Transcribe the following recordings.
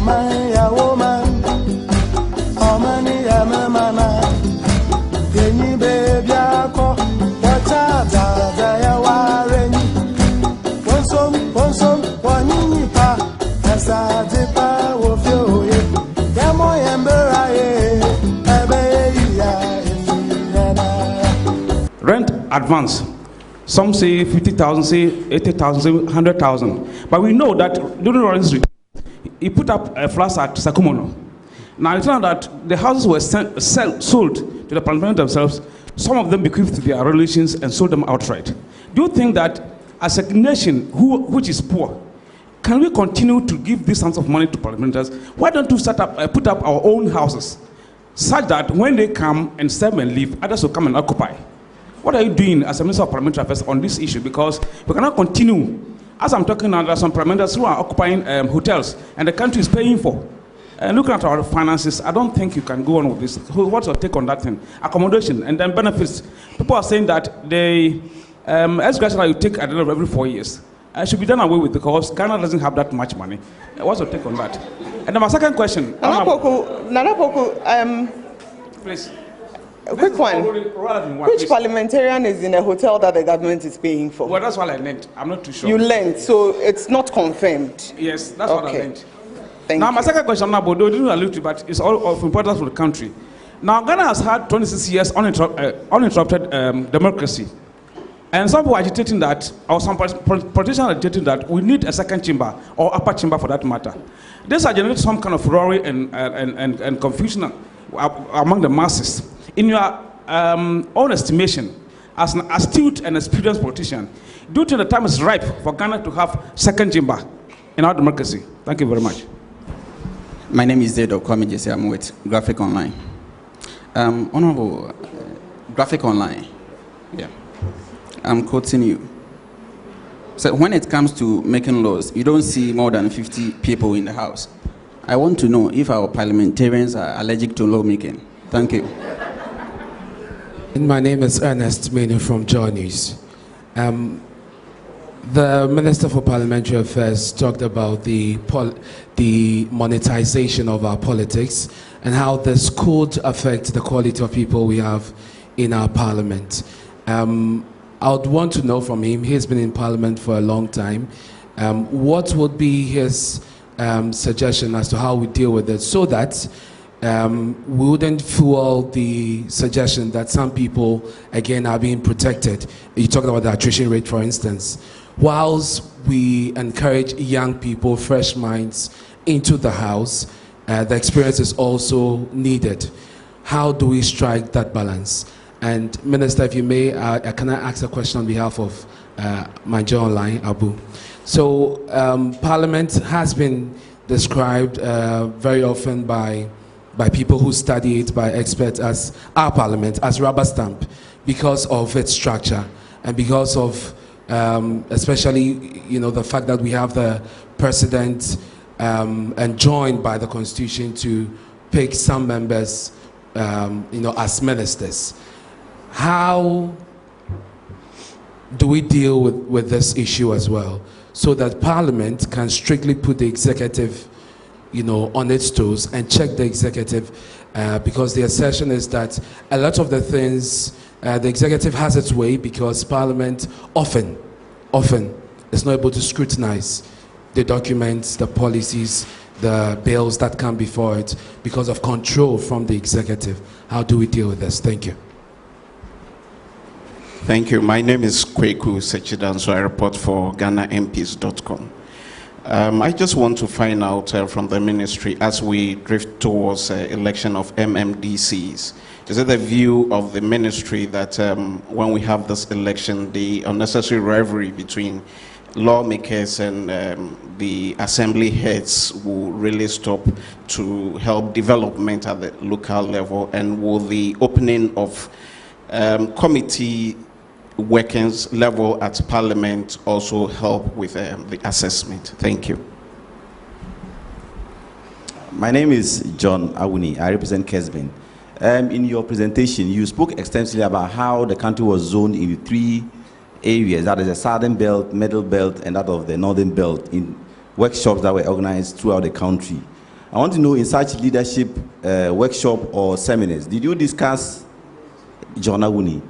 man, ya woman, oh man, ya mama, Kenny baby, watch out, ya warren. One some, one in pa, as I dip, I will feel it. Yamo Rent advance. Some say 50,000, say 80,000, say 100,000. But we know that during Lawrence retreat, he put up a flat at Sakumono. Now it turned out that the houses were sold to the parliament themselves. Some of them bequeathed to their relations and sold them outright. Do you think that as a nation which is poor, can we continue to give these sums of money to parliamentarians? Why don't we put up our own houses such that when they come and serve and leave, others will come and occupy? What are you doing as a Minister of Parliamentary Affairs on this issue? Because we cannot continue. As I'm talking now, there are some parliamentarians who are occupying hotels, and the country is paying for. Looking at our finances, I don't think you can go on with this. What's your take on that thing? Accommodation and then benefits. People are saying that the ex-gratia you take at the end of every 4 years should be done away with because Ghana doesn't have that much money. What's your take on that? And then my second question. Nana Poku, please. A quick one. Which parliamentarian is in a hotel that the government is paying for? Well, that's what I learned. I'm not too sure. You learned, so it's not confirmed. Yes, that's what I learned. Thank now, you. my second question, now, but didn't allude to, but it's all of importance for the country. Now, Ghana has had 26 years uninterrupted democracy. And some people are agitating that, or some politicians are agitating that we need a second chamber, or upper chamber for that matter. This has generated some kind of worry and confusion among the masses. In your own estimation, as an astute and experienced politician, do you think the time is ripe for Ghana to have second chamber in our democracy? Thank you very much. My name is Zedo Kwame Jesse. I'm with Graphic Online. Honorable Graphic Online, yeah, I'm quoting you. So when it comes to making laws, you don't see more than 50 people in the House. I want to know if our parliamentarians are allergic to lawmaking. Thank you. My name is Ernest Menu from Joy News. The Minister for Parliamentary Affairs talked about the monetization of our politics and how this could affect the quality of people we have in our parliament. I would want to know from him, he's been in parliament for a long time, what would be his suggestion as to how we deal with it so that we wouldn't fuel the suggestion that some people, again, are being protected. You talked about the attrition rate, for instance. Whilst we encourage young people, fresh minds into the House, the experience is also needed. How do we strike that balance? And Minister, if you may, can I ask a question on behalf of my Joy Online, Abu? So Parliament has been described very often by people who study it, by experts, as our parliament, as rubber stamp, because of its structure and because of especially, the fact that we have the president enjoined by the Constitution to pick some members, as ministers. How do we deal with this issue as well, so that Parliament can strictly put the executive on its toes and check the executive, because the assertion is that a lot of the things the executive has its way because Parliament often is not able to scrutinize the documents, the policies, the bills that come before it because of control from the executive. How do we deal with this? Thank you. Thank you. My name is Kweku Sechidan, so I report for GhanaMPs.com. I just want to find out from the ministry, as we drift towards election of MMDCs, is it the view of the ministry that when we have this election, the unnecessary rivalry between lawmakers and the assembly heads will really stop to help development at the local level? And will the opening of committee workings level at Parliament also help with the assessment? Thank you. My name is John Awuni. I represent Kesbin. In your presentation, you spoke extensively about how the country was zoned in 3 areas, that is the Southern Belt, Middle Belt, and that of the Northern Belt, in workshops that were organized throughout the country. I want to know, in such leadership workshop or seminars, did you discuss John Awuni?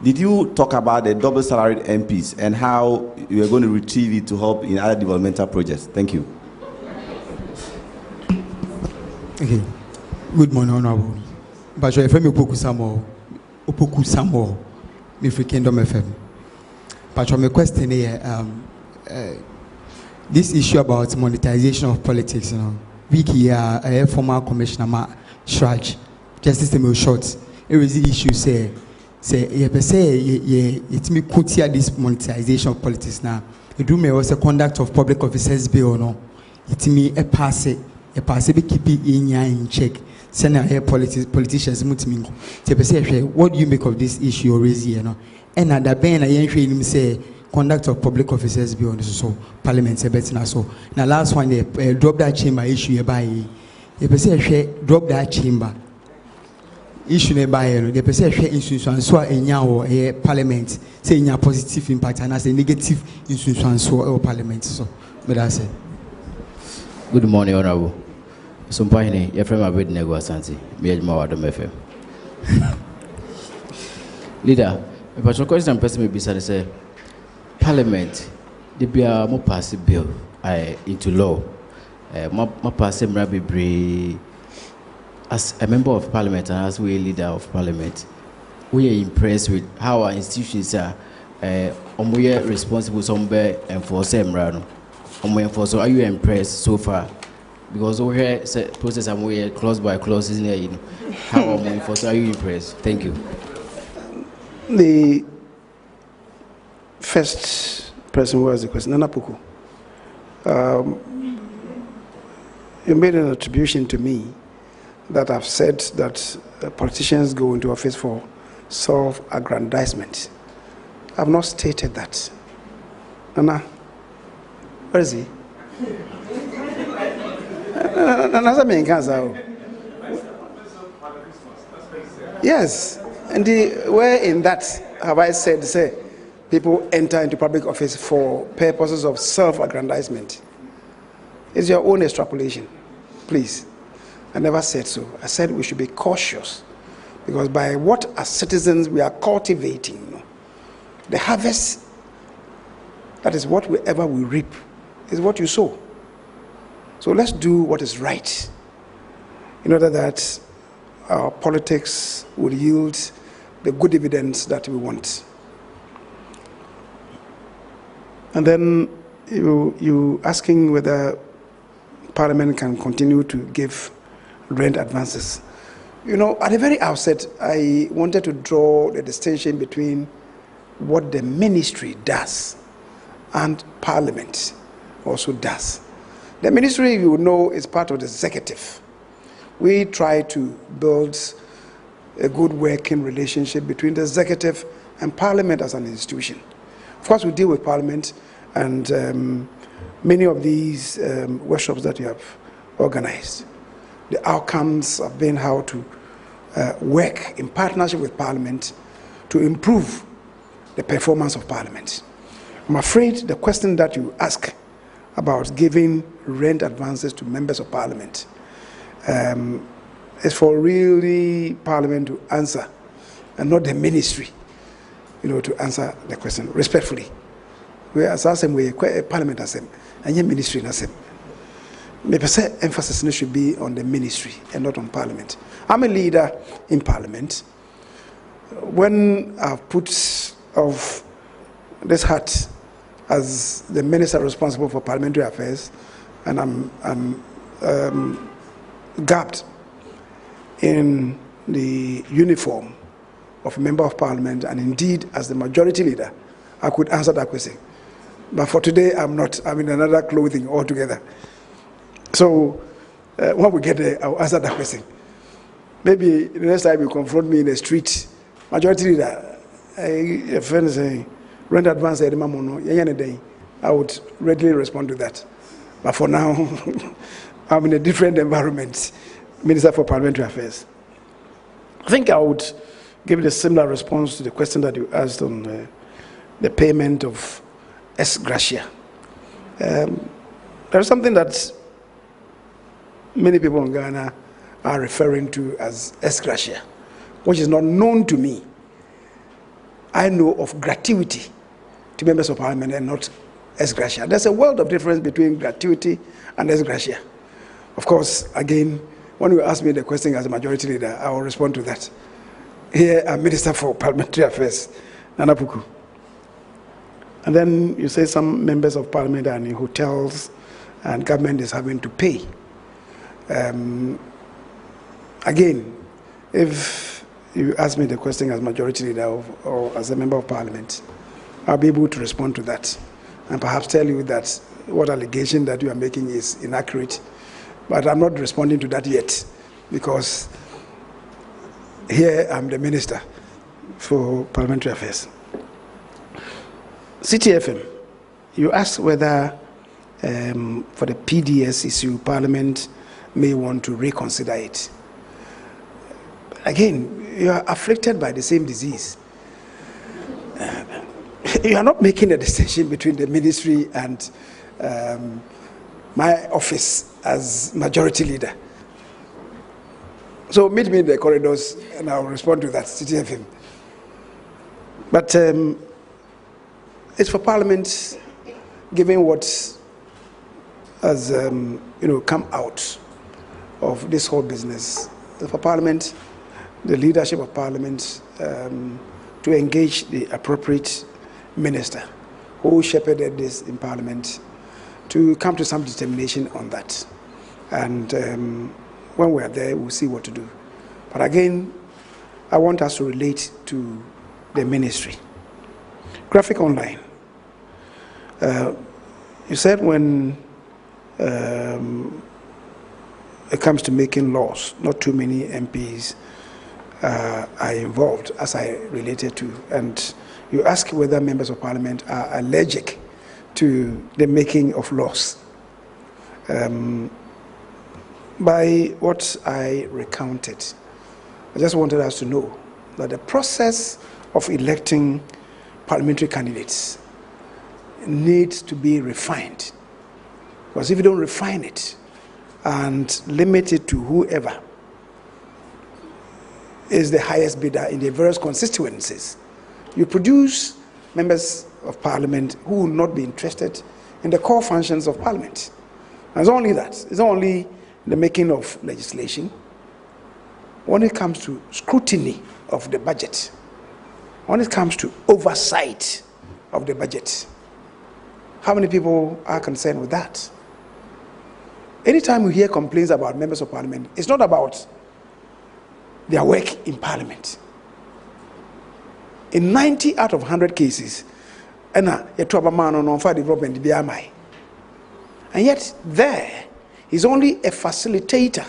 Did you talk about the double salaried MPs and how you are going to retrieve it to help in other developmental projects? Thank you. Okay. Good morning, Honorable. But if I'm Opoku Samuel, me free Kingdom FM. But my question here, this issue about monetization of politics, Vicky, a former commissioner, Shraj, Justice Emil Short, it was the issue say it's me could hear this monetization of politics now. It do me also conduct of public officers bill, no. It's me a pass be keep it in check. Send our politicians mutimingo. What do you make of this issue or raise here, no? And at the ben I him say conduct of public officers bill on so parliament better so. Now last one they drop that chamber issue by drop that chamber. Issue nearby, the perception institution so in your parliament saying your positive impact and as a negative institution so parliament. So, but I say, good morning, Honorable. Sumpahini, your friend, my bed nego Santi, me and my Adam FM. Leader, if I should question person, maybe say, Parliament, they be a more passive bill into law. More passive rabbi. As a member of Parliament and as we a leader of Parliament, we are impressed with how our institutions are we are responsible somewhere and for same round. So are you impressed so far? Because we are process and we are close by close, isn't it? How are you impressed? Thank you. The first person who asked the question, Nana Puku, you made an attribution to me that I've said that politicians go into office for self-aggrandizement. I've not stated that. Nana, where is he? Yes, and where in that have I said, say, people enter into public office for purposes of self-aggrandizement? It's your own extrapolation, please. I never said so. I said we should be cautious because by what as citizens we are cultivating, the harvest, that is whatever we reap, is what you sow. So let's do what is right in order that our politics will yield the good dividends that we want. And then you asking whether Parliament can continue to give rent advances. At the very outset, I wanted to draw the distinction between what the ministry does and Parliament also does. The ministry, you know, is part of the executive. We try to build a good working relationship between the executive and Parliament as an institution. Of course, we deal with Parliament and many of these workshops that you have organized. The outcomes have been how to work in partnership with Parliament to improve the performance of Parliament. I'm afraid the question that you ask about giving rent advances to members of Parliament is for really Parliament to answer and not the ministry, to answer the question respectfully. We are asking Parliament as and your ministry as maybe emphasis should be on the ministry and not on Parliament. I'm a leader in Parliament. When I've put off this hat as the minister responsible for parliamentary affairs, and I'm garbed in the uniform of a member of Parliament, and indeed as the majority leader, I could answer that question. But for today, I'm not. I'm in another clothing altogether. So when we get there, I'll answer that question. Maybe the next time you confront me in the street, majority leader, a friend say, rent advance, I would readily respond to that. But for now, I'm in a different environment, Minister for Parliamentary Affairs. I think I would give a similar response to the question that you asked on the payment of ex gratia. There is something that many people in Ghana are referring to as ex gratia, which is not known to me. I know of gratuity to members of parliament and not ex gratia. There's a world of difference between gratuity and ex gratia. Of course, again, when you ask me the question as a majority leader, I will respond to that. Here, I'm Minister for Parliamentary Affairs, Nana Puku. And then you say some members of parliament are in hotels and government is having to pay. Again, if you ask me the question as majority leader or as a member of parliament, I'll be able to respond to that and perhaps tell you that what allegation that you are making is inaccurate. But I'm not responding to that yet because here I'm the Minister for Parliamentary Affairs. CTFM, you asked whether for the PDS issue, Parliament may want to reconsider it. Again, you are afflicted by the same disease. You are not making a distinction between the ministry and my office as majority leader. So meet me in the corridors and I'll respond to that, CTFM. But it's for Parliament, given what has come out of this whole business, it's for Parliament, the leadership of Parliament, to engage the appropriate minister who shepherded this in Parliament to come to some determination on that. And when we're there, we'll see what to do. But again, I want us to relate to the ministry. Graphic Online. You said when it comes to making laws, not too many MPs are involved, as I related to. And you ask whether members of parliament are allergic to the making of laws. By what I recounted, I just wanted us to know that the process of electing parliamentary candidates needs to be refined. Because if you don't refine it and limit it to whoever is the highest bidder in the various constituencies, you produce members of parliament who will not be interested in the core functions of parliament. And it's only that. It's not only the making of legislation. When it comes to scrutiny of the budget, when it comes to oversight of the budget, how many people are concerned with that? Anytime we hear complaints about members of parliament, it's not about their work in parliament. In 90 out of 100 cases, and yet there, he's only a facilitator.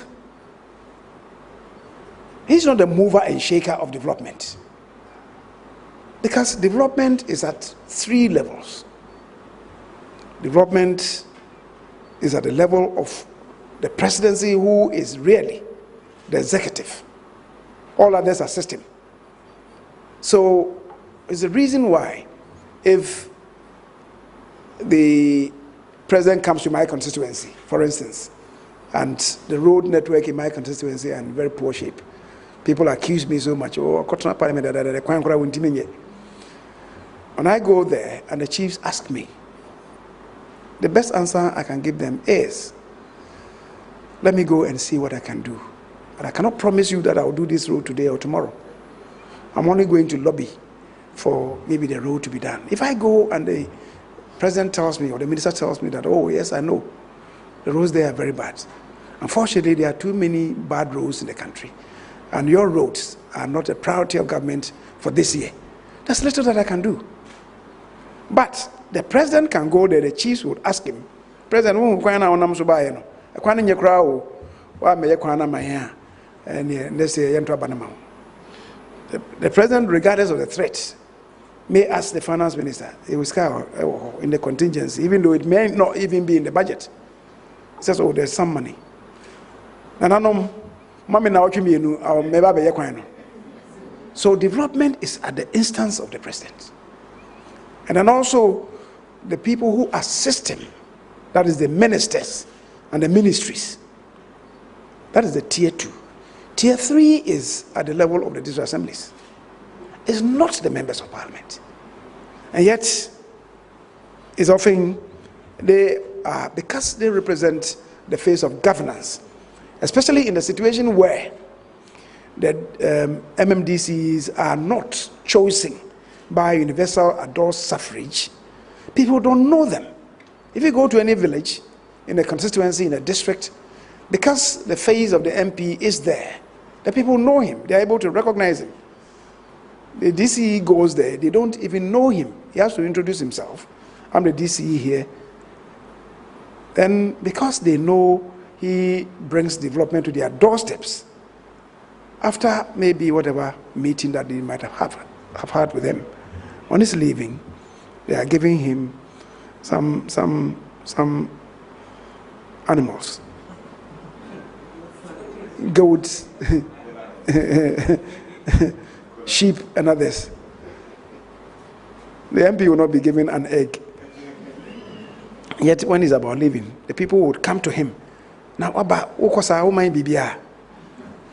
He's not the mover and shaker of development. Because development is at 3 levels. Development is at the level of the presidency, who is really the executive. All others assist him. So it's the reason why, if the president comes to my constituency, for instance, and the road network in my constituency are in very poor shape, people accuse me so much, oh, when I go there and the chiefs ask me, the best answer I can give them is, let me go and see what I can do. But I cannot promise you that I will do this road today or tomorrow. I'm only going to lobby for maybe the road to be done. If I go and the president tells me or the minister tells me that, oh yes, I know, the roads there are very bad. Unfortunately, there are too many bad roads in the country. And your roads are not a priority of government for this year. There's little that I can do. But the president can go there, the chiefs would ask him, President, the president, regardless of the threat, may ask the finance minister, he will scour in the contingency, even though it may not even be in the budget. He says, oh, there's some money. So development is at the instance of the president. And then also the people who assist him, that is the ministers and the ministries. That is the tier 2. Tier 3 is at the level of the district assemblies. It's not the members of parliament. And yet, it's often, because they represent the face of governance, especially in a situation where the MMDCs are not chosen by universal adult suffrage, people don't know them. If you go to any village, in a constituency, in a district, because the face of the MP is there, the people know him, they are able to recognize him. The DCE goes there, they don't even know him. He has to introduce himself. I'm the DCE here. Then, because they know he brings development to their doorsteps, after maybe whatever meeting that they might have had with them, on his leaving, they are giving him some animals, goats, sheep, and others. The MP will not be given an egg. Yet when he's about leaving, the people would come to him. Now,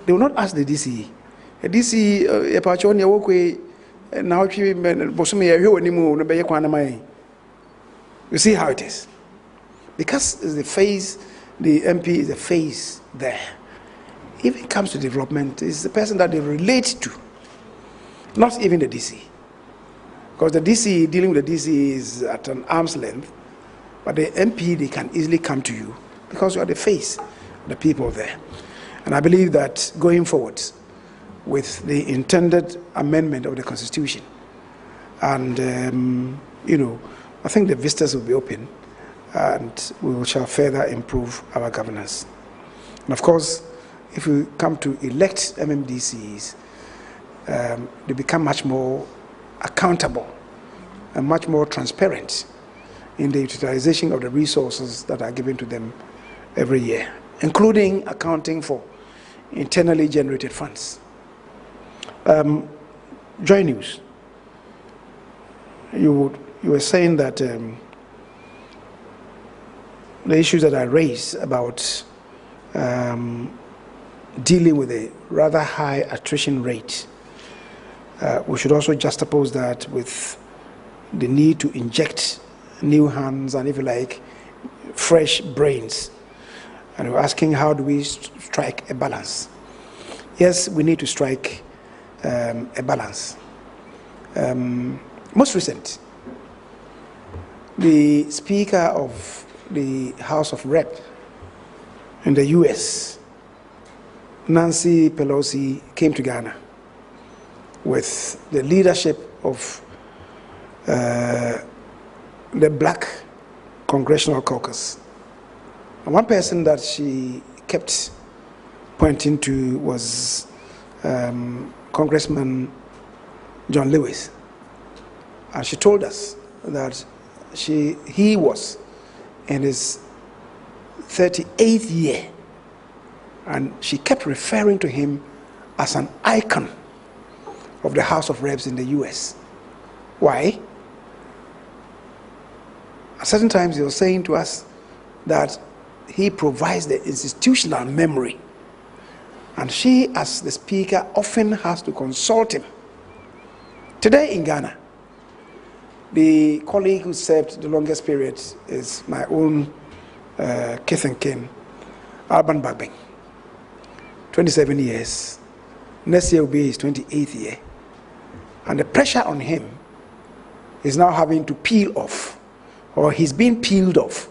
they will not ask the DCE. The DCE, you see how it is. Because it's the face, the MP is the face there. If it comes to development, it's the person that they relate to, not even the DC. Because the DC, dealing with the DC is at an arm's length, but the MP, they can easily come to you because you are the face of the people there. And I believe that going forward with the intended amendment of the Constitution, and, I think the vistas will be open and we shall further improve our governance. And of course, if we come to elect MMDCs, they become much more accountable and much more transparent in the utilization of the resources that are given to them every year, including accounting for internally generated funds. Joy News, you were saying that the issues that I raised about dealing with a rather high attrition rate, we should also juxtapose that with the need to inject new hands and, if you like, fresh brains. And we're asking, how do we strike a balance? Yes, we need to strike a balance. Most recent, the Speaker of the House of Rep in the US, Nancy Pelosi, came to Ghana with the leadership of the Black Congressional Caucus. And one person that she kept pointing to was Congressman John Lewis. And she told us that he was in his 38th year, and she kept referring to him as an icon of the House of Reps in the US. Why? At certain times he was saying to us that he provides the institutional memory, and she, as the Speaker, often has to consult him. Today in Ghana, the colleague who served the longest period is my own kith and kin, Alban Bagbing. 27 years. Next year will be his 28th year. And the pressure on him is now having to peel off, or he's being peeled off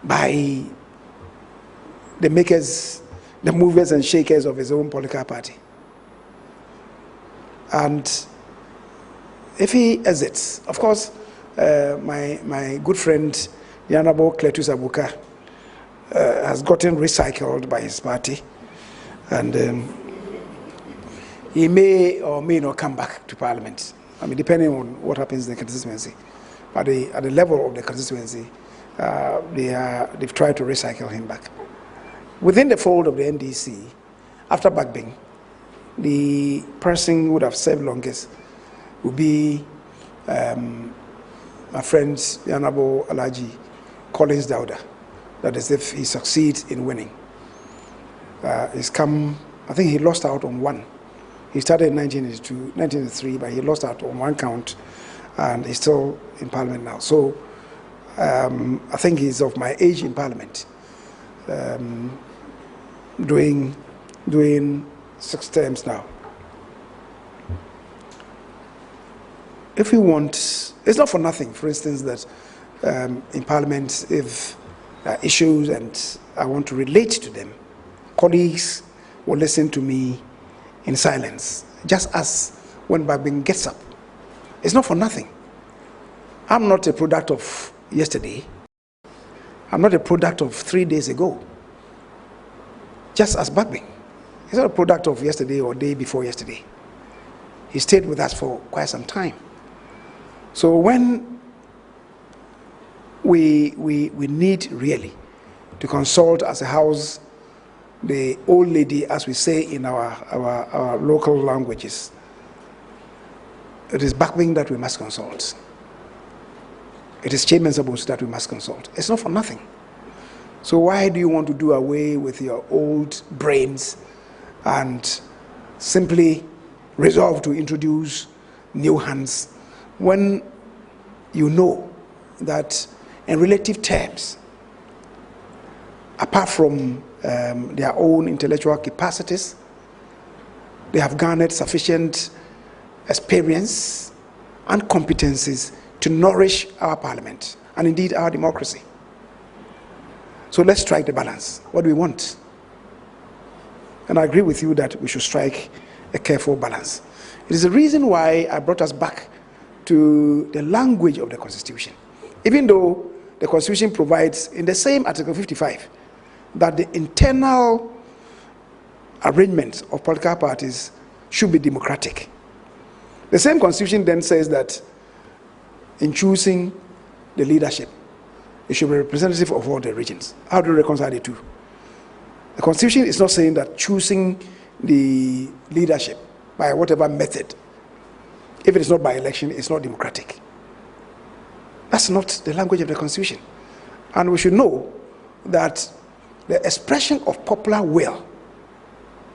by the makers, the movers and shakers of his own political party. And if he exits, of course, my good friend, the Honorable Cletus Abuka, has gotten recycled by his party, and he may or may not come back to Parliament. I mean, depending on what happens in the constituency. But at the level of the constituency, they've tried to recycle him back. Within the fold of the NDC, after Bagbing, the person who would have served longest would be my friend, the Honorable Alhaji Collins Dauda. That is, if he succeeds in winning. He's come, I think he lost out on one. He started in 1983, but he lost out on one count, and he's still in Parliament now. So I think he's of my age in Parliament, doing 6 terms now. If we want, it's not for nothing, for instance, that in Parliament, if there are issues and I want to relate to them, colleagues will listen to me in silence, just as when Babin gets up. It's not for nothing. I'm not a product of yesterday. I'm not a product of 3 days ago. Just as Babin. He's not a product of yesterday or day before yesterday. He stayed with us for quite some time. So when we need really to consult as a house the old lady, as we say in our local languages, it is Bakbing that we must consult. It is Chairman Sabos that we must consult. It's not for nothing. So why do you want to do away with your old brains and simply resolve to introduce new hands when you know that in relative terms, apart from their own intellectual capacities, they have garnered sufficient experience and competencies to nourish our parliament and indeed our democracy. So let's strike the balance. What do we want? And I agree with you that we should strike a careful balance. It is the reason why I brought us back to the language of the Constitution. Even though the Constitution provides in the same Article 55 that the internal arrangement of political parties should be democratic. The same Constitution then says that in choosing the leadership, it should be representative of all the regions. How do you reconcile the two? The Constitution is not saying that choosing the leadership by whatever method, if it is not by election, it's not democratic. That's not the language of the Constitution. And we should know that the expression of popular will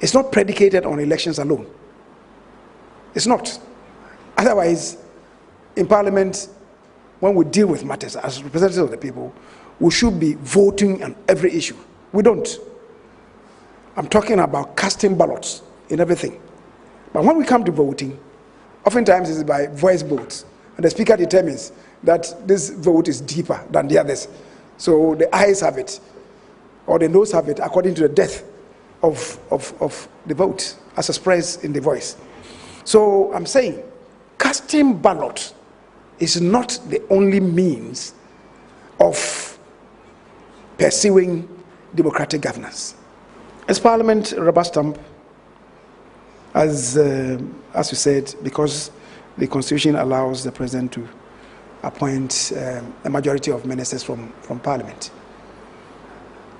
is not predicated on elections alone. It's not. Otherwise, in Parliament, when we deal with matters as representatives of the people, we should be voting on every issue. We don't. I'm talking about casting ballots in everything. But when we come to voting, oftentimes it's by voice votes, and the speaker determines that this vote is deeper than the others. So the ayes have it, or the noes have it, according to the depth of the vote, as expressed in the voice. So I'm saying, casting ballot is not the only means of pursuing democratic governance. As Parliament rubber stamp, as you said, because the Constitution allows the President to appoint a majority of ministers from Parliament.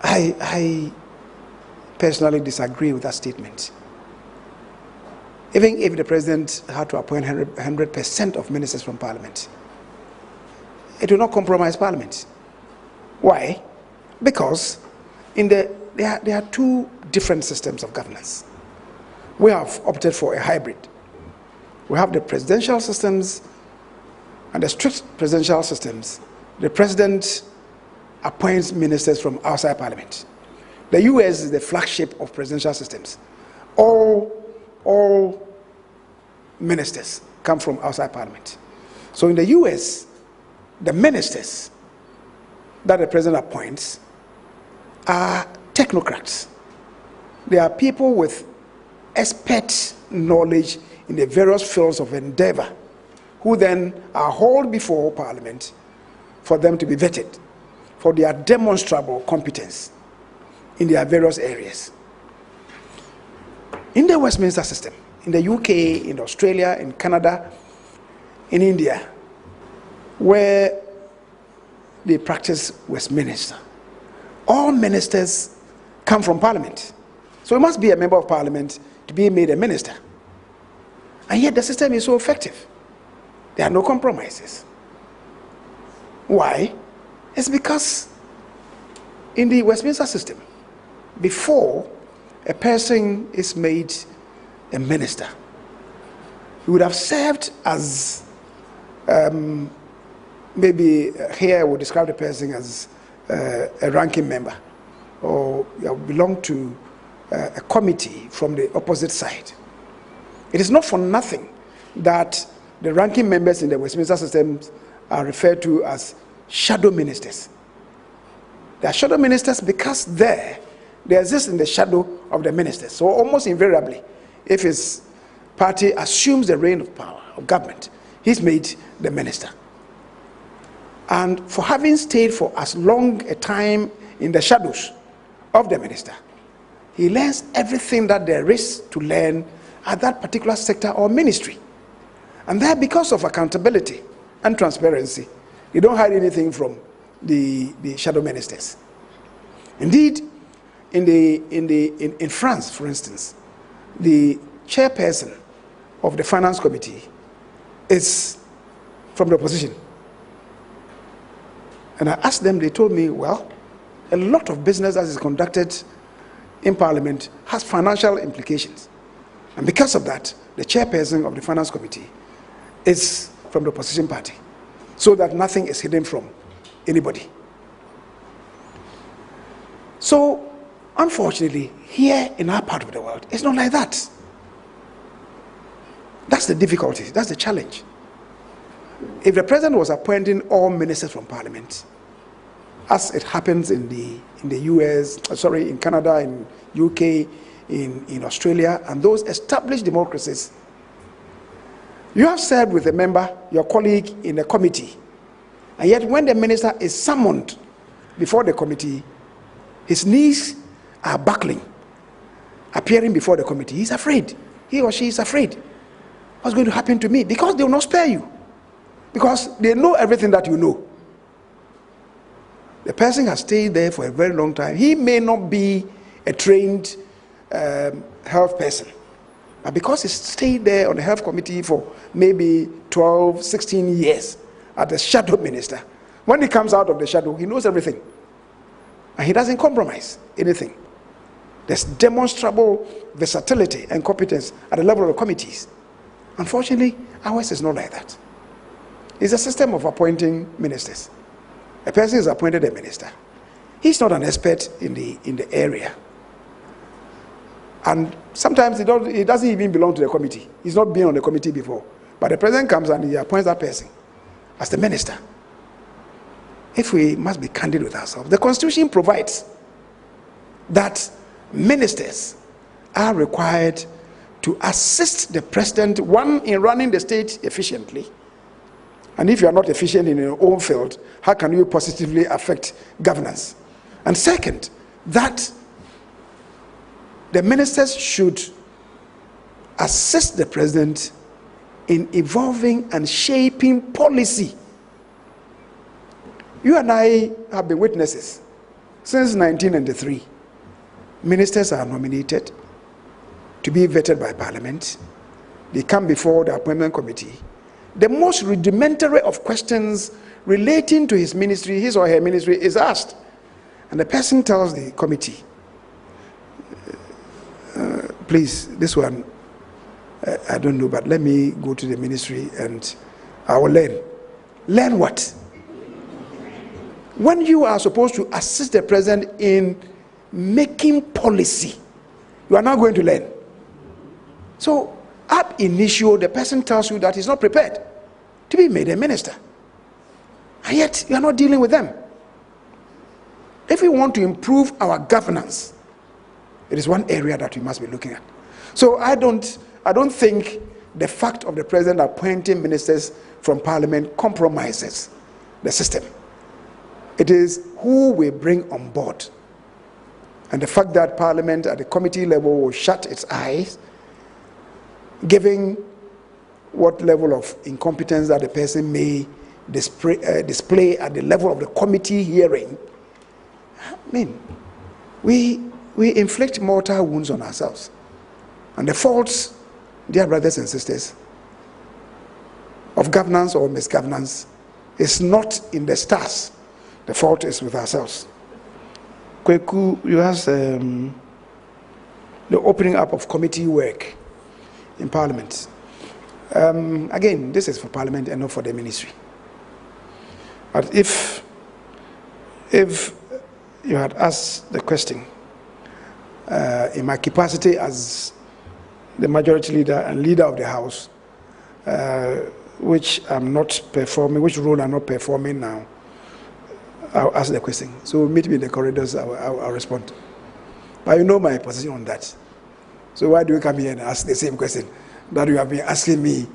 I personally disagree with that statement. Even if the President had to appoint 100% of ministers from Parliament, it will not compromise Parliament. Why? Because there are two different systems of governance. We have opted for a hybrid. We have the presidential systems and the strict presidential systems. The President appoints ministers from outside Parliament. The US is the flagship of presidential systems. All ministers come from outside Parliament. So in the US, the ministers that the President appoints are technocrats. They are people with expert knowledge in the various fields of endeavor, who then are hauled before Parliament for them to be vetted for their demonstrable competence in their various areas. In the Westminster system, in the UK, in Australia, in Canada, in India, where they practice Westminster, all ministers come from Parliament. So it must be a member of Parliament to be made a minister. And yet the system is so effective. There are no compromises. Why? It's because in the Westminster system, before a person is made a minister, he would have served as, maybe here I would describe the person as a ranking member, or belong to a committee from the opposite side. It is not for nothing that the ranking members in the Westminster system are referred to as shadow ministers. They are shadow ministers because they exist in the shadow of the ministers. So almost invariably, if his party assumes the reign of power, of government, he's made the minister. And for having stayed for as long a time in the shadows of the minister, he learns everything that there is to learn at that particular sector or ministry. And that, because of accountability and transparency, you don't hide anything from the shadow ministers. Indeed, in France, for instance, the chairperson of the finance committee is from the opposition. And I asked them, they told me, well, a lot of business that is conducted in Parliament has financial implications. And because of that, the chairperson of the finance committee is from the opposition party, so that nothing is hidden from anybody. So, unfortunately, here in our part of the world, it's not like that. That's the difficulty, that's the challenge. If the president was appointing all ministers from Parliament, as it happens in the US, in Canada, in UK, in Australia, and those established democracies, you have served with a member, your colleague, in a committee, and yet when the minister is summoned before the committee, his knees are buckling, appearing before the committee. He's afraid. He or she is afraid. What's going to happen to me? Because they will not spare you. Because they know everything that you know. The person has stayed there for a very long time. He may not be a trained health person, but because he's stayed there on the health committee for maybe 12, 16 years as the shadow minister, when he comes out of the shadow, he knows everything. And he doesn't compromise anything. There's demonstrable versatility and competence at the level of the committees. Unfortunately, ours is not like that. It's a system of appointing ministers. A person is appointed a minister. He's not an expert in the area. And sometimes he doesn't even belong to the committee. He's not been on the committee before. But the president comes and he appoints that person as the minister. If we must be candid with ourselves, the Constitution provides that ministers are required to assist the president, one, in running the state efficiently. And if you are not efficient in your own field, how can you positively affect governance? And second, that the ministers should assist the president in evolving and shaping policy. You and I have been witnesses. Since 1993, ministers are nominated to be vetted by Parliament. They come before the appointment committee. The most rudimentary of questions relating to his ministry, his or her ministry, is asked. And the person tells the committee, please, this one, I don't know, but let me go to the ministry and I will learn. Learn what? When you are supposed to assist the president in making policy, you are not going to learn. So, ab initio, the person tells you that he's not prepared to be made a minister. And yet, you are not dealing with them. If we want to improve our governance, it is one area that we must be looking at. So I don't think the fact of the president appointing ministers from Parliament compromises the system. It is who we bring on board. And the fact that Parliament at the committee level will shut its eyes, giving what level of incompetence that the person may display at the level of the committee hearing. I mean, we inflict mortal wounds on ourselves. And the faults, dear brothers and sisters, of governance or misgovernance is not in the stars. The fault is with ourselves. Kweku, you asked the opening up of committee work in Parliament. Again, this is for Parliament and not for the ministry. But if you had asked the question, in my capacity as the majority leader and leader of the House, which I'm not performing, which role I'm not performing now, I'll ask the question. So meet me in the corridors, I'll respond. But you know my position on that. So why do you come here and ask the same question that you have been asking me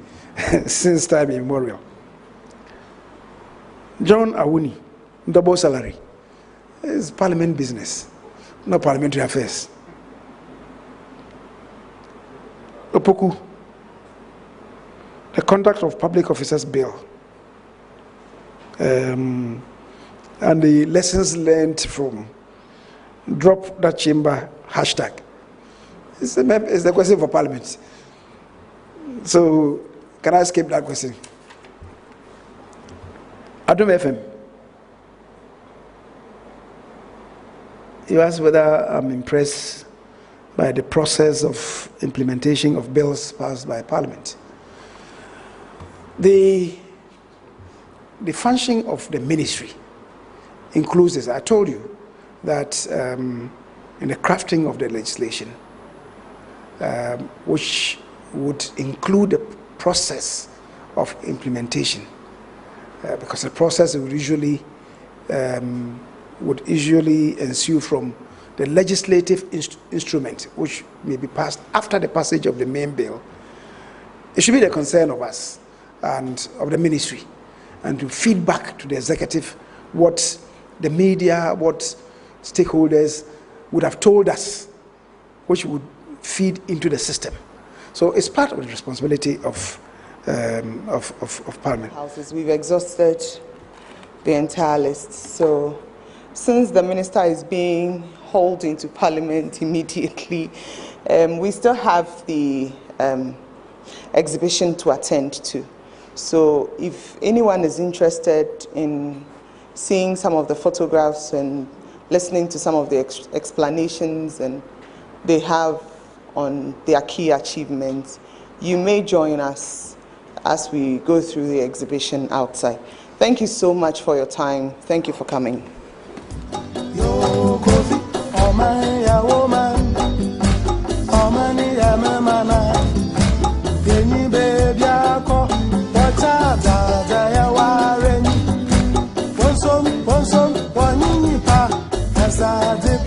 since time immemorial? John Awuni, double salary. It's parliament business, not parliamentary affairs. Opoku, the Conduct of Public Officers Bill, and the lessons learned from drop that chamber hashtag. It's the question for Parliament. So, can I escape that question? Adom FM. You asked whether I'm impressed by the process of implementation of bills passed by Parliament. The function of the ministry includes this. I told you that in the crafting of the legislation, which would include the process of implementation, because the process would usually ensue from the legislative instrument, which may be passed after the passage of the main bill. It should be the concern of us and of the ministry, and to feed back to the executive what the media, what stakeholders would have told us, which would feed into the system. So it's part of the responsibility of Parliament. Houses, we've exhausted the entire list. So since the minister is being hauled into Parliament immediately, we still have the exhibition to attend to. So if anyone is interested in seeing some of the photographs and listening to some of the explanations and they have on their key achievements, you may join us as we go through the exhibition outside. Thank you so much for your time. Thank you for coming. As I did